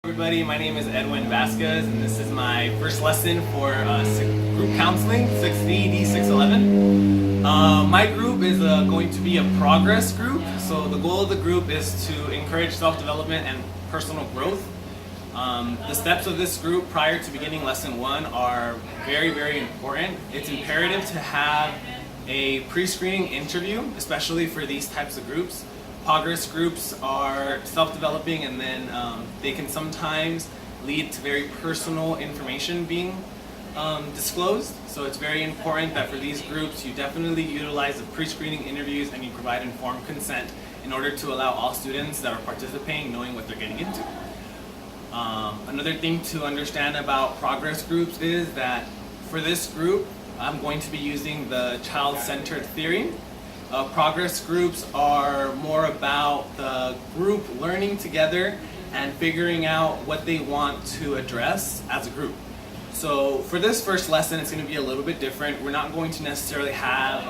Everybody, my name is Edwin Vasquez, and this is my first lesson for group counseling, CED 611. My group is going to be a progress group, so the goal of the group is to encourage self-development and personal growth. The steps of this group prior to beginning lesson 1 are very, very important. It's imperative to have a pre-screening interview, especially for these types of groups. Progress groups are self-developing, and then they can sometimes lead to very personal information being disclosed. So it's very important that for these groups you definitely utilize the pre-screening interviews and you provide informed consent in order to allow all students that are participating knowing what they're getting into. Another thing to understand about progress groups is that for this group I'm going to be using the child-centered theory. Progress groups are more about the group learning together and figuring out what they want to address as a group. So for this first lesson, it's going to be a little bit different. We're not going to necessarily have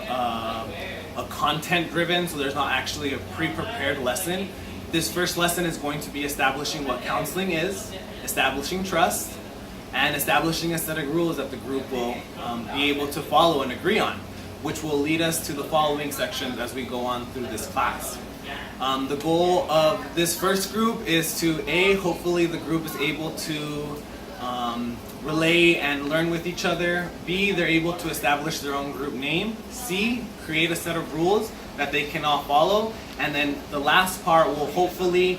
a content-driven, so there's not actually a pre-prepared lesson. This first lesson is going to be establishing what counseling is, establishing trust, and establishing a set of rules that the group will be able to follow and agree on, which will lead us to the following sections as we go on through this class. The goal of this first group is to hopefully the group is able to relay and learn with each other. B, they're able to establish their own group name. C, create a set of rules that they can all follow. And then the last part will hopefully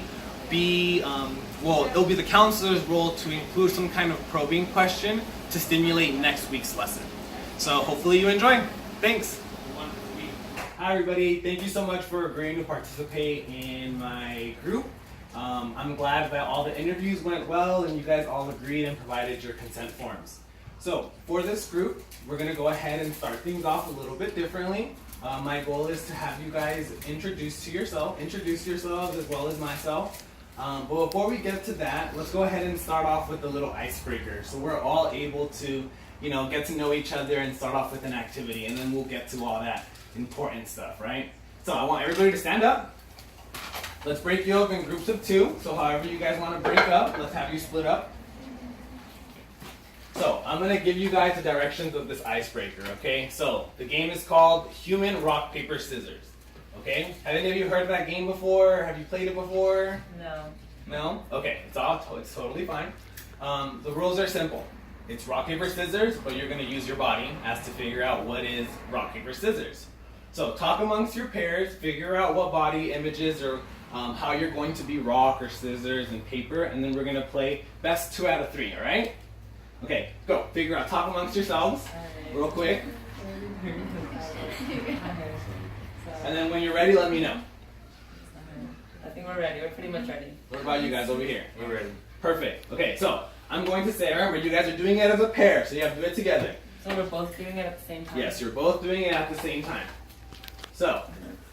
be, it'll be the counselor's role to include some kind of probing question to stimulate next week's lesson. So hopefully you enjoy. Thanks. Hi everybody, thank you so much for agreeing to participate in my group. I'm glad that all the interviews went well and you guys all agreed and provided your consent forms. So for this group, we're going to go ahead and start things off a little bit differently. My goal is to have you guys introduce yourselves as well as myself. But before we get to that, let's go ahead and start off with a little icebreaker, so we're all able to get to know each other and start off with an activity, and then we'll get to all that important stuff, right? So I want everybody to stand up. Let's break you up in groups of 2. So however you guys want to break up, let's have you split up. So I'm going to give you guys the directions of this icebreaker, okay? So the game is called Human Rock, Paper, Scissors, okay? Have any of you heard of that game before? Have you played it before? No. No? Okay, it's totally fine. The rules are simple. It's rock, paper, scissors, but you're going to use your body as to figure out what is rock, paper, scissors. So talk amongst your pairs, figure out what body images or how you're going to be rock or scissors and paper, and then we're going to play best 2 out of 3, all right? Okay, go. Figure out. Talk amongst yourselves real quick. And then when you're ready, let me know. I think we're ready. We're pretty much ready. What about you guys over here? We're ready. Perfect. Okay, so I'm going to say, remember, you guys are doing it as a pair, so you have to do it together. So we're both doing it at the same time? Yes, you're both doing it at the same time. So,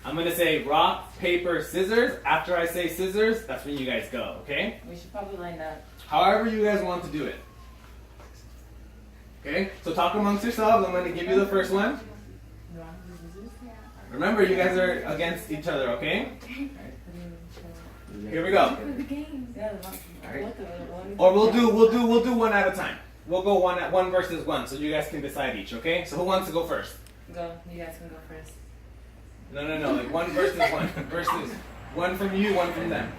I'm going to say rock, paper, scissors. After I say scissors, that's when you guys go, okay? We should probably line up. However you guys want to do it. Okay, so talk amongst yourselves. I'm going to give you the first one. Remember, you guys are against each other, okay? Here we go. Or we'll do one at a time. We'll go one versus one, so you guys can decide each, okay? So who wants to go first? Go. You guys can go first. No. Like one versus one. Versus one from you, one from them.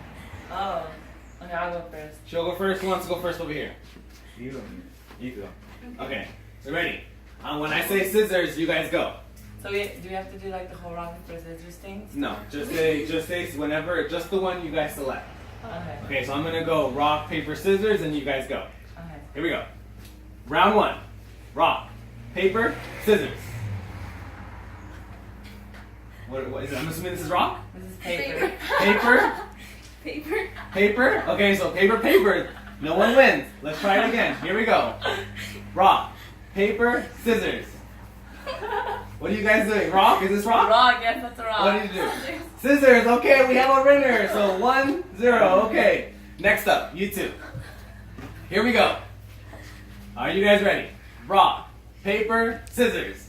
Oh. Okay, I'll go first. She'll go first. Who wants to go first over here? You go. Okay. So ready? When I say scissors, you guys go. So do we have to do like the whole rock, paper, scissors thing? No. Just say whenever. Just the one you guys select. Okay. Okay. So I'm gonna go rock, paper, scissors, and you guys go. Okay. Here we go. Round 1. Rock, paper, scissors. What is it? I'm assuming this is rock? This is paper. Paper? Paper? Okay, so paper. No one wins. Let's try it again. Here we go. Rock, paper, scissors. What are you guys doing? Rock? Is this rock? Rock, yes, that's a rock. What did you do? Scissors. Okay, we have a winner. So 1-0. Okay. Next up, you two. Here we go. Are you guys ready? Rock, paper, scissors.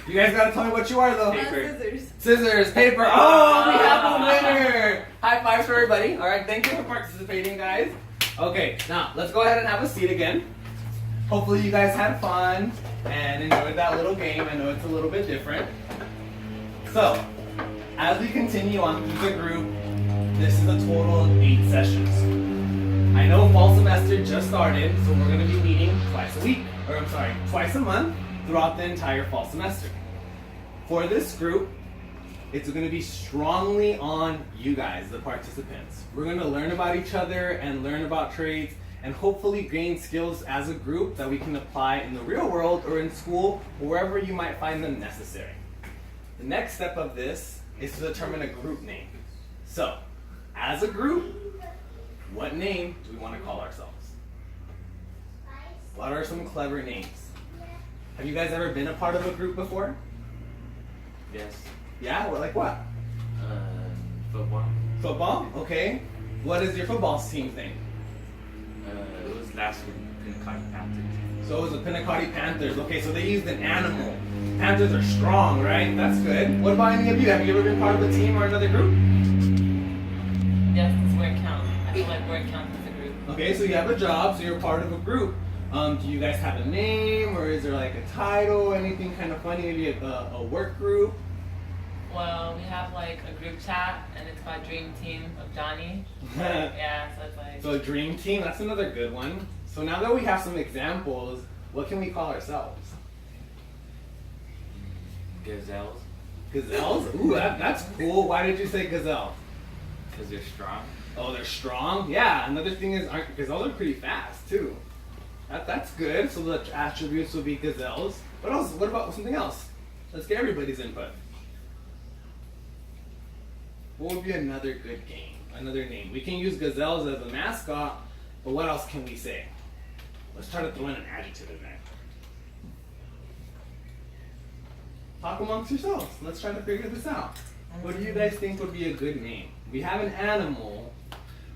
You guys gotta tell me what you are though. Paper. Scissors, paper. Oh, we have a winner. High fives for everybody. All right, thank you for participating, guys. Okay, now let's go ahead and have a seat again. Hopefully you guys had fun and enjoyed that little game. I know it's a little bit different. So, as we continue on through the group, this is a total of 8 sessions. I know fall semester just started, so we're going to be meeting twice a month throughout the entire fall semester. For this group, it's going to be strongly on you guys, the participants. We're going to learn about each other and learn about trades and hopefully gain skills as a group that we can apply in the real world or in school or wherever you might find them necessary. The next step of this is to determine a group name. So, as a group, what name do we want to call ourselves? What are some clever names? Have you guys ever been a part of a group before? Yes. Yeah? Like what? Football. Football? Okay. What is your football team thing? It was last week, Pinnacotti Panthers. So it was the Pinnacotti Panthers. Okay, so they used an animal. Panthers are strong, right? That's good. What about any of you? Have you ever been part of a team or another group? Yes, that's where it counts. I feel like where it counts as a group. Okay, so you have a job, so you're part of a group. Do you guys have a name, or is there like a title, anything kind of funny, maybe a work group? Well, we have like a group chat, and it's called Dream Team of Johnny. Yeah, so it's like. So a dream team, that's another good one. So now that we have some examples, what can we call ourselves? Gazelles. Gazelles? Ooh, that's cool. Why did you say gazelle? Because they're strong. Oh, they're strong? Yeah, another thing is gazelles are pretty fast too. That's good. So the attributes will be gazelles. What else? What about something else? Let's get everybody's input. What would be another good game? Another name. We can use gazelles as a mascot, but what else can we say? Let's try to throw in an adjective in there. Talk amongst yourselves. Let's try to figure this out. What do you guys think would be a good name? We have an animal,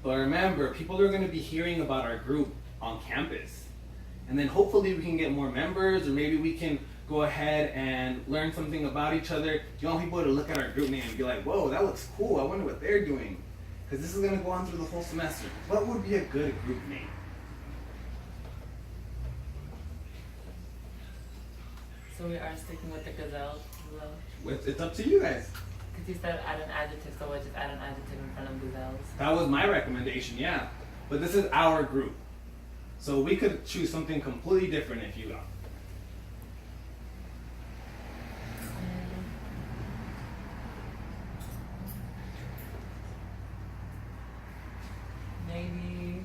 but remember, people are going to be hearing about our group on campus. And then hopefully we can get more members, or maybe we can go ahead and learn something about each other. You want people to look at our group name and be like, whoa, that looks cool. I wonder what they're doing. Because this is going to go on through the whole semester. What would be a good group name? So we are sticking with the gazelles as well. It's up to you guys. Because you said add an adjective, so we'll just add an adjective in front of gazelles. That was my recommendation, yeah. But this is our group. So we could choose something completely different if you got. Maybe.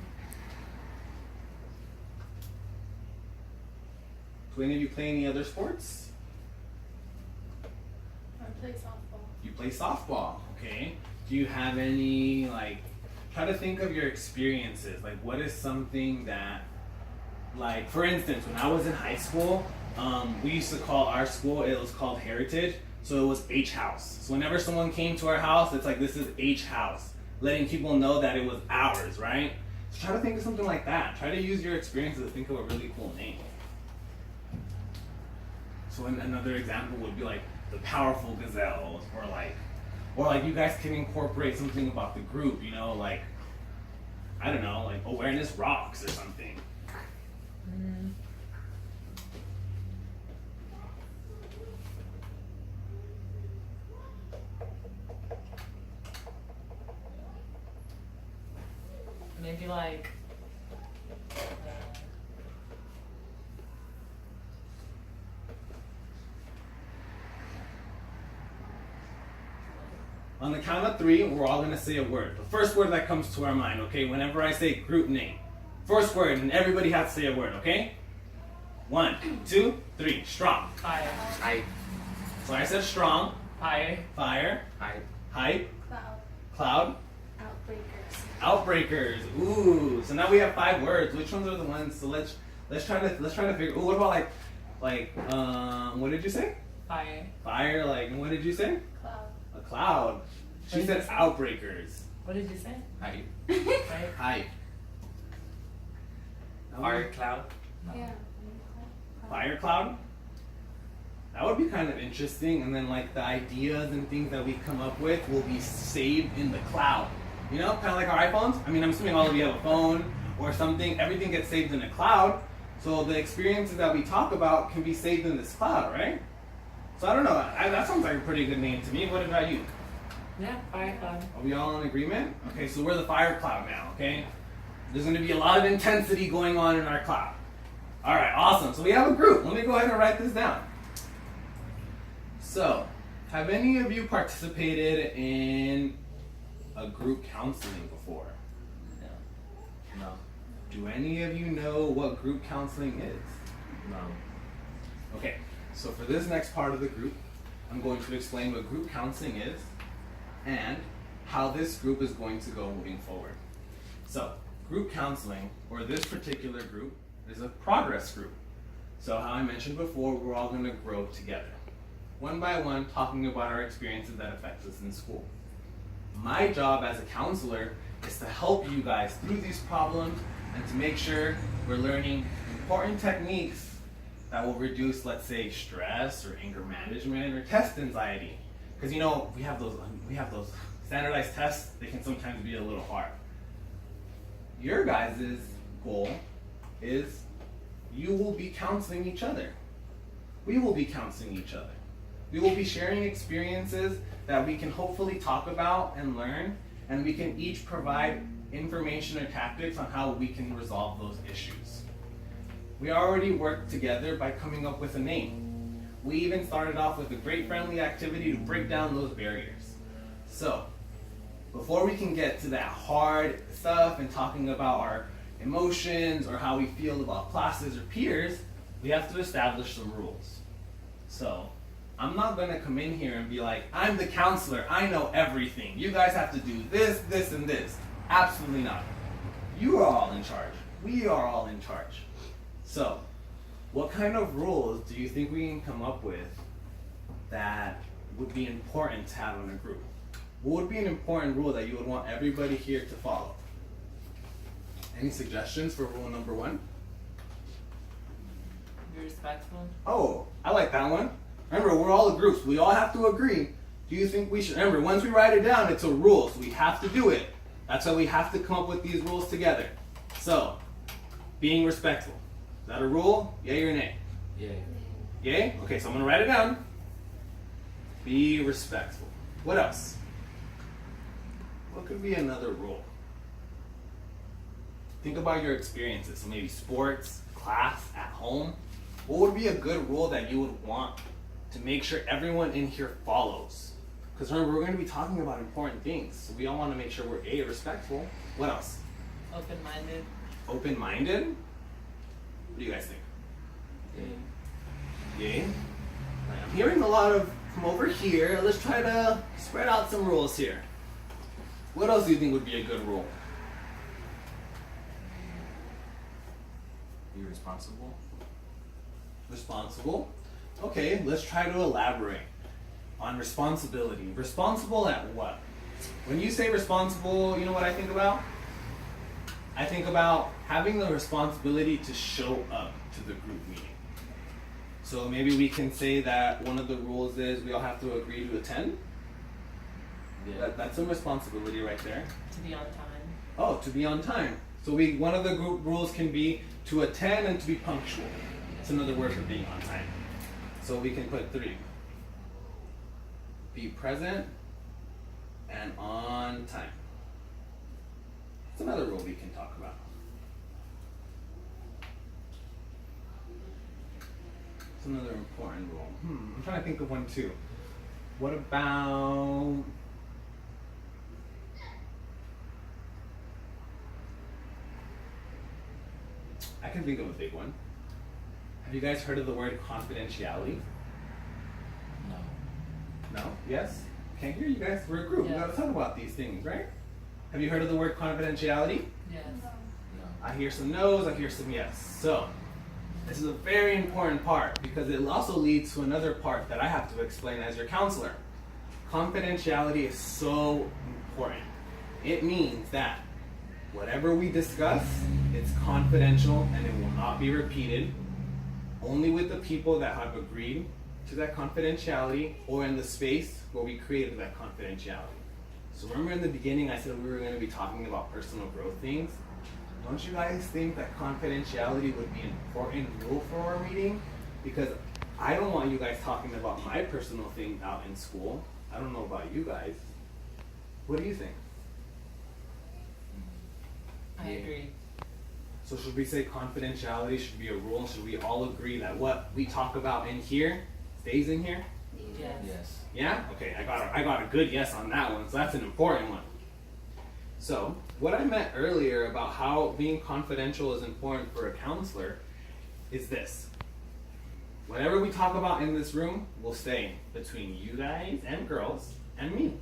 Do any of you play any other sports? I play softball. You play softball, okay. Do you have any, like, try to think of your experiences. Like, what is something that, like, for instance, when I was in high school, we used to call our school, it was called Heritage, so it was H House. So whenever someone came to our house, it's like, this is H House, letting people know that it was ours, right? So try to think of something like that. Try to use your experiences to think of a really cool name. So another example would be like the Powerful Gazelles, or like you guys can incorporate something about the group, you know, like, I don't know, like Awareness Rocks or something. Maybe like. On the count of 3, we're all gonna say a word. The first word that comes to our mind, okay? Whenever I say group name. First word, and everybody has to say a word, okay? 1, 2, 3. Strong. Fire. Hype. So I said strong. Fire. Fire. Hype. Hype. Cloud. Cloud. Outbreakers. Outbreakers. Ooh. So now we have 5 words. Which ones are the ones? So let's try to figure. Ooh, what about what did you say? Fire. Fire. Like, and what did you say? Cloud. A cloud. She What did said you say? outbreakers. What did you say? Hype. Right? Hype. Fire cloud. Yeah. Fire cloud? That would be kind of interesting, and then like the ideas and things that we come up with will be saved in the cloud. You know, kind of like our iPhones. I mean, I'm assuming all of you have a phone or something, everything gets saved in a cloud. So the experiences that we talk about can be saved in this cloud, right? So I don't know, that sounds like a pretty good name to me. What about you? Yeah, fire cloud. Are we all in agreement? Okay, so we're the fire cloud now, okay? There's gonna be a lot of intensity going on in our cloud. All right, awesome. So we have a group. Let me go ahead and write this down. So, have any of you participated in a group counseling before? No. Do any of you know what group counseling is? No. Okay, so for this next part of the group, I'm going to explain what group counseling is and how this group is going to go moving forward. So, group counseling, or this particular group, is a progress group. So how I mentioned before, we're all going to grow together, one by one, talking about our experiences that affect us in school. My job as a counselor is to help you guys through these problems and to make sure we're learning important techniques that will reduce, let's say, stress or anger management or test anxiety. Because we have those standardized tests, they can sometimes be a little hard. Your guys' goal is you will be counseling each other. We will be counseling each other. We will be sharing experiences that we can hopefully talk about and learn, and we can each provide information or tactics on how we can resolve those issues. We already worked together by coming up with a name. We even started off with a great friendly activity to break down those barriers. So, before we can get to that hard stuff and talking about our emotions or how we feel about classes or peers, we have to establish some rules. So, I'm not going to come in here and be like, I'm the counselor, I know everything. You guys have to do this, this, and this. Absolutely not. You are all in charge. We are all in charge. So, what kind of rules do you think we can come up with that would be important to have in a group? What would be an important rule that you would want everybody here to follow? Any suggestions for rule number 1? Be respectful. Oh, I like that one. Remember, we're all groups. We all have to agree. Do you think we should? Remember, once we write it down, it's a rule, so we have to do it. That's why we have to come up with these rules together. So, being respectful. Is that a rule? Yay or nay? Yay. Yay? Okay, so I'm going to write it down. Be respectful. What else? What could be another rule? Think about your experiences. So maybe sports, class, at home. What would be a good rule that you would want to make sure everyone in here follows? Because remember, we're going to be talking about important things. So we all want to make sure we're A, respectful. What else? Open-minded. Open-minded? What do you guys think? Yay. Yay? I'm hearing a lot of from over here. Let's try to spread out some rules here. What else do you think would be a good rule? Be responsible. Responsible. Okay, let's try to elaborate on responsibility. Responsible at what? When you say responsible, you know what I think about? I think about having the responsibility to show up to the group meeting. So maybe we can say that one of the rules is we all have to agree to attend. Yeah. That's a responsibility right there. To be on time. Oh, to be on time. So one of the group rules can be to attend and to be punctual. It's another word for being on time. So we can put 3. Be present and on time. It's another rule we can talk about. It's another important rule. I'm trying to think of one too. What about... I can think of a big one. Have you guys heard of the word confidentiality? No. No? Yes? Can't hear you guys. We're a group. We Yes. gotta talk about these things, right? Have you heard of the word confidentiality? Yes. No. I hear some no's, I hear some yes. So, this is a very important part because it also leads to another part that I have to explain as your counselor. Confidentiality is so important. It means that whatever we discuss, it's confidential and it will not be repeated, only with the people that have agreed to that confidentiality or in the space where we created that confidentiality. So remember in the beginning I said we were going to be talking about personal growth things? don't you guys think that confidentiality would be an important rule for our meeting? Because I don't want you guys talking about my personal things out in school. I don't know about you guys. What do you think? I agree. So should we say confidentiality should be a rule? Should we all agree that what we talk about in here stays in here? Yes. Yes. Yeah? Okay, I got a good yes on that one, so that's an important one. So, what I meant earlier about how being confidential is important for a counselor is this. Whatever we talk about in this room will stay between you guys and girls and me.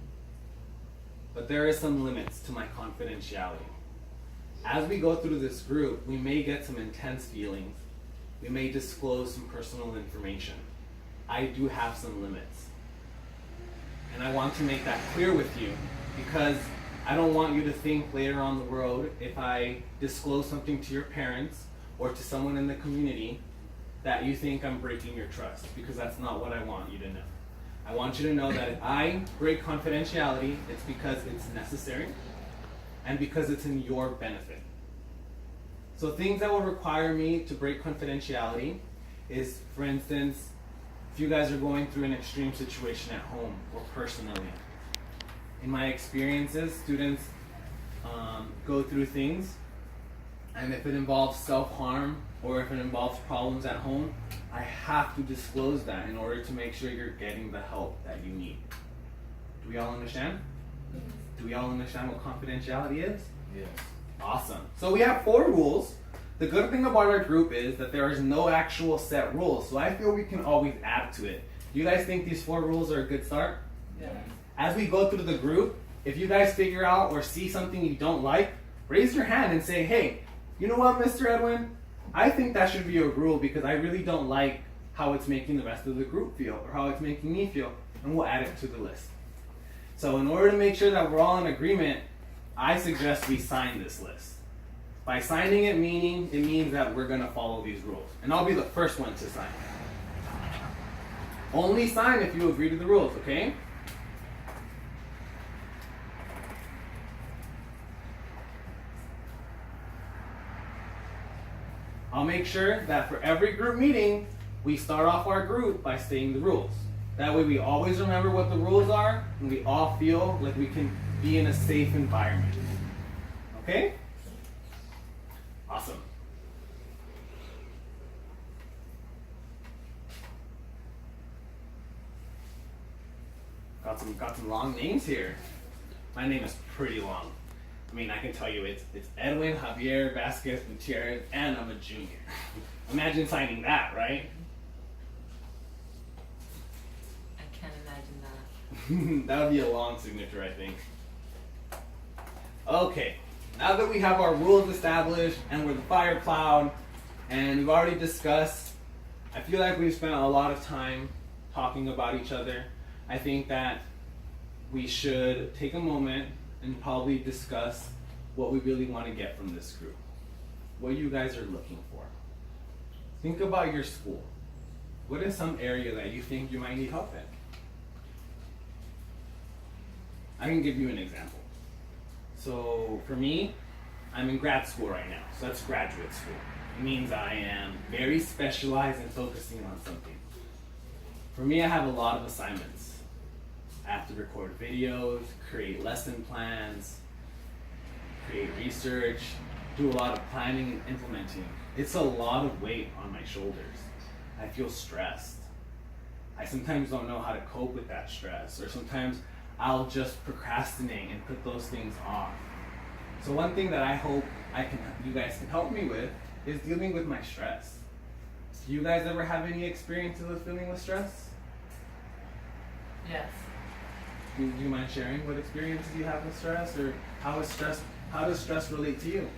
But there are some limits to my confidentiality. As we go through this group, we may get some intense feelings. We may disclose some personal information. I do have some limits. And I want to make that clear with you because I don't want you to think later on the road if I disclose something to your parents or to someone in the community that you think I'm breaking your trust, because that's not what I want you to know. I want you to know that if I break confidentiality, it's because it's necessary and because it's in your benefit. So things that will require me to break confidentiality is, for instance, if you guys are going through an extreme situation at home or personally. In my experiences, students go through things, and if it involves self-harm or if it involves problems at home, I have to disclose that in order to make sure you're getting the help that you need. Do we all understand? Do we all understand what confidentiality is? Yes. Awesome. So we have 4 rules. The good thing about our group is that there is no actual set rules, so I feel we can always add to it. Do you guys think these 4 rules are a good start? Yes. As we go through the group, if you guys figure out or see something you don't like, raise your hand and say, hey, you know what, Mr. Edwin? I think that should be a rule because I really don't like how it's making the rest of the group feel or how it's making me feel, and we'll add it to the list. So in order to make sure that we're all in agreement, I suggest we sign this list. By signing it, it means that we're going to follow these rules. And I'll be the first one to sign. Only sign if you agree to the rules, okay? I'll make sure that for every group meeting, we start off our group by stating the rules. That way we always remember what the rules are, and we all feel like we can be in a safe environment. Okay? Awesome. Got some long names here. My name is pretty long. I mean, I can tell you it's Edwin Javier Vasquez Gutierrez, and I'm a junior. Imagine signing that, right? I can't imagine that. That would be a long signature, I think. Okay, now that we have our rules established and we're the fire cloud and we've already discussed, I feel like we've spent a lot of time talking about each other. I think that we should take a moment and probably discuss what we really want to get from this group. What you guys are looking for. Think about your school. What is some area that you think you might need help in? I can give you an example. So for me, I'm in grad school right now. So that's graduate school. It means I am very specialized and focusing on something. For me, I have a lot of assignments. I have to record videos, create lesson plans, create research, do a lot of planning and implementing. It's a lot of weight on my shoulders. I feel stressed. I sometimes don't know how to cope with that stress, or sometimes I'll just procrastinate and put those things off. So one thing that I hope you guys can help me with is dealing with my stress. Do you guys ever have any experiences with dealing with stress? Yes. Do you mind sharing what experiences you have with stress, or how does stress relate to you?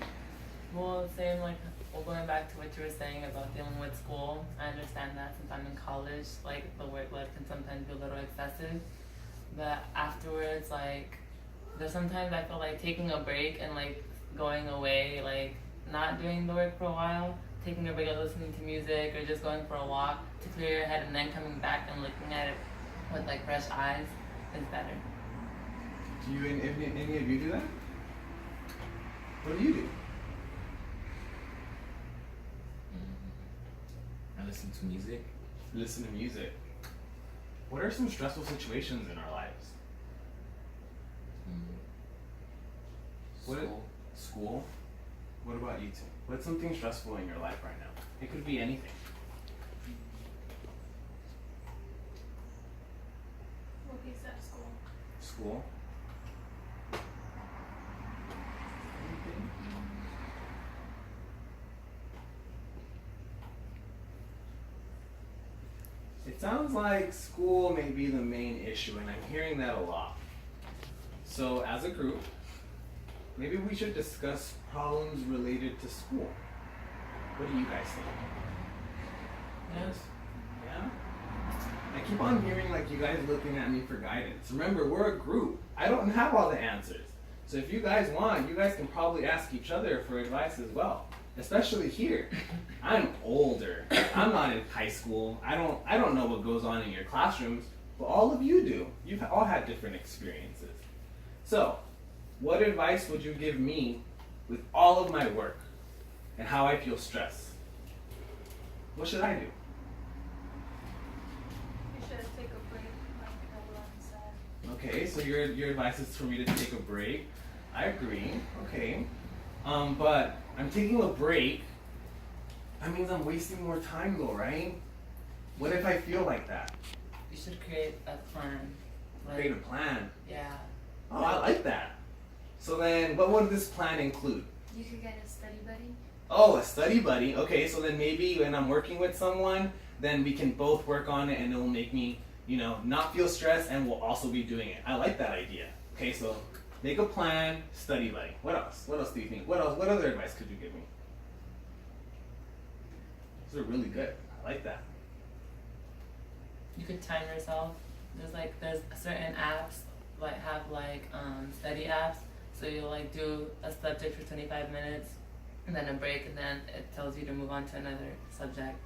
Well, same like, well, going back to what you were saying about dealing with school, I understand that since I'm in college, like the workload can sometimes be a little excessive. But afterwards, like, there's sometimes I feel like taking a break and like going away, like not doing the work for a while, taking a break and listening to music or just going for a walk to clear your head and then coming back and looking at it with like fresh eyes is better. Do you any of you do that? What do you do? listen to music. Listen to music. What are some stressful situations in our lives? What School. School? What about you two? What's something stressful in your life right now? It could be anything. What piece at school? School? It sounds like school may be the main issue, and I'm hearing that a lot. So, as a group, maybe we should discuss problems related to school. What do you guys think? Yes. Yeah? I keep on hearing like you guys looking at me for guidance. Remember, we're a group. I don't have all the answers. So if you guys want, you guys can probably ask each other for advice as well. Especially here. I'm older. I'm not in high school. I don't know what goes on in your classrooms, but all of you do. You've all had different experiences. So, what advice would you give me with all of my work and how I feel stressed? What should I do? You should take a break, like everyone said. Okay, so your advice is for me to take a break. I agree. Okay. But I'm taking a break. That means I'm wasting more time though, right? What if I feel like that? You should create a plan. Create a plan. Yeah. Oh, I like that. So then, what would this plan include? You could get a study buddy. Oh, a study buddy. Okay, so then maybe when I'm working with someone, then we can both work on it and it'll make me, not feel stressed and we'll also be doing it. I like that idea. Okay, so make a plan, study buddy. What else? What else do you think? What other advice could you give me? These are really good. I like that. You could time yourself. There's certain apps have study apps. So you do a subject for 25 minutes and then a break and then it tells you to move on to another subject.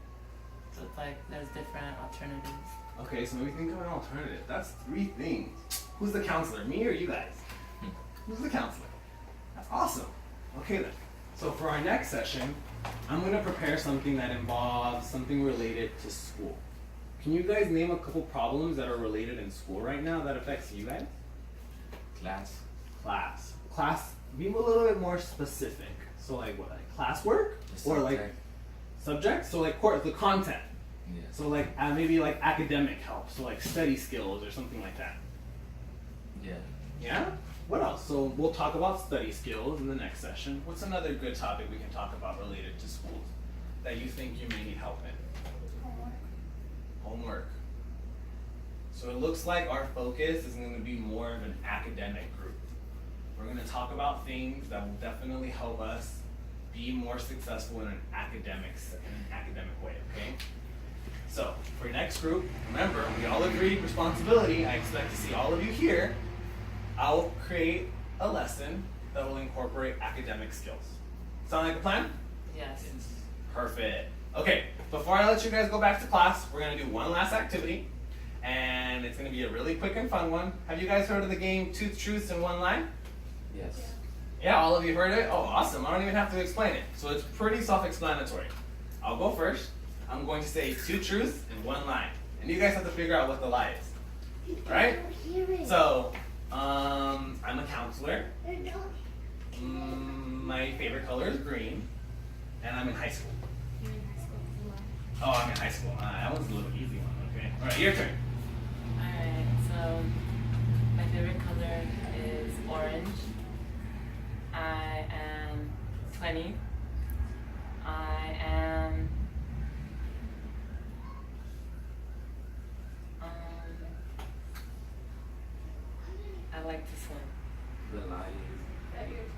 So it's there's different alternatives. Okay, so maybe think of an alternative. That's 3 things. Who's the counselor? Me or you guys? Who's the counselor? That's awesome. Okay then. So for our next session, I'm gonna prepare something that involves something related to school. Can you guys name a couple problems that are related in school right now that affects you guys? Class. Be a little bit more specific. So what? Like classwork? Or subject? So the content. Yeah. So maybe academic help. So study skills or something like that. Yeah. Yeah? What else? So we'll talk about study skills in the next session. What's another good topic we can talk about related to schools that you think you may need help in? Homework. So it looks like our focus is going to be more of an academic group. We're going to talk about things that will definitely help us be more successful in an academic way, okay? So, for next group, remember, we all agreed responsibility. I expect to see all of you here. I'll create a lesson that will incorporate academic skills. Sound like a plan? Yes. Perfect. Okay, before I let you guys go back to class, we're going to do one last activity. And it's going to be a really quick and fun one. Have you guys heard of the game 2 Truths and 1 Lie? Yes. Yeah, all of you heard it? Oh, awesome. I don't even have to explain it. So it's pretty self-explanatory. I'll go first. I'm going to say 2 truths and 1 lie. And you guys have to figure out what the lie is. Alright? So, I'm a counselor. My favorite color is green. And I'm in high school. You're in high school. Oh, I'm in high school. That one's a little easy one, okay? Alright, your turn. Alright, so my favorite color is orange. I am 20. I like to swim. The lie That you're 20.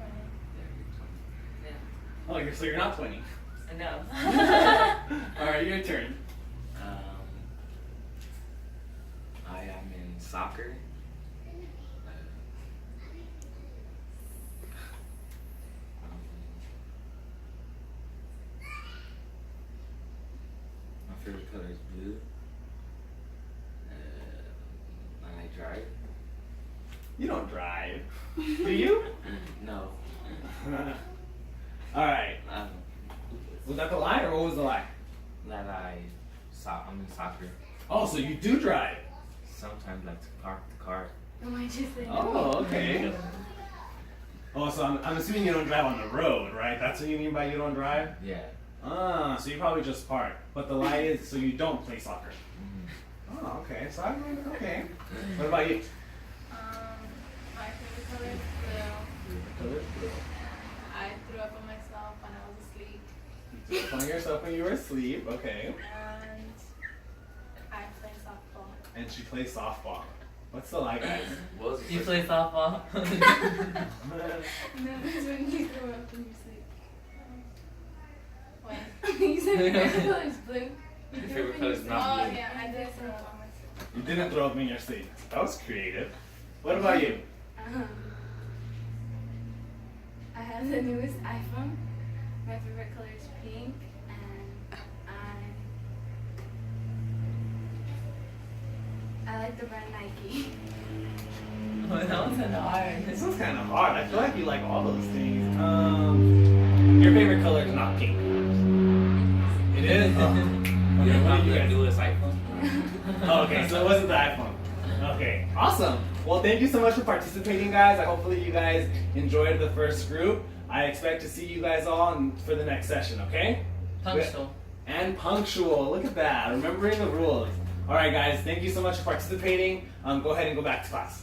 is Yeah. Oh, so you're not 20. No. Alright, your turn. I am in soccer. My favorite color is blue. I drive. You don't drive. Do you? No. Alright. Um, Was that the lie or what was the lie? that I'm in soccer. Oh, so you do drive? Sometimes like to park the car. No, I just said Oh, okay. Oh, so I'm assuming you don't drive on the road, right? That's what you mean by you don't drive? Yeah. Ah, so you probably just park. But the lie is, so you don't play soccer. Mm-hmm. Oh, okay. So I'm okay. What about you? My favorite color is blue. I threw up on myself when I was asleep. You threw up on yourself when you were asleep. Okay. And I play softball. And she plays softball. What's the lie, guys? What was the You first- play softball? No, it's when you throw up in your sleep. When? You said your favorite color is blue. Your favorite color is not Oh, blue. yeah, I did throw up on myself. You didn't throw up in your sleep. That was creative. What about you? I have the newest iPhone. My favorite color is pink, and I like the brand Nike. Oh, that was kind of hard. This was kind of hard. I feel like you like all those things. Your favorite color is not pink. It is? Oh. You Okay, know what how did you to guys do this iPhone? Oh, okay, so it wasn't the iPhone. Okay, awesome. Well, thank you so much for participating, guys. Hopefully you guys enjoyed the first group. I expect to see you guys all for the next session, okay? Punctual. And punctual. Look at that. Remembering the rules. All right, guys. Thank you so much for participating. Go ahead and go back to class.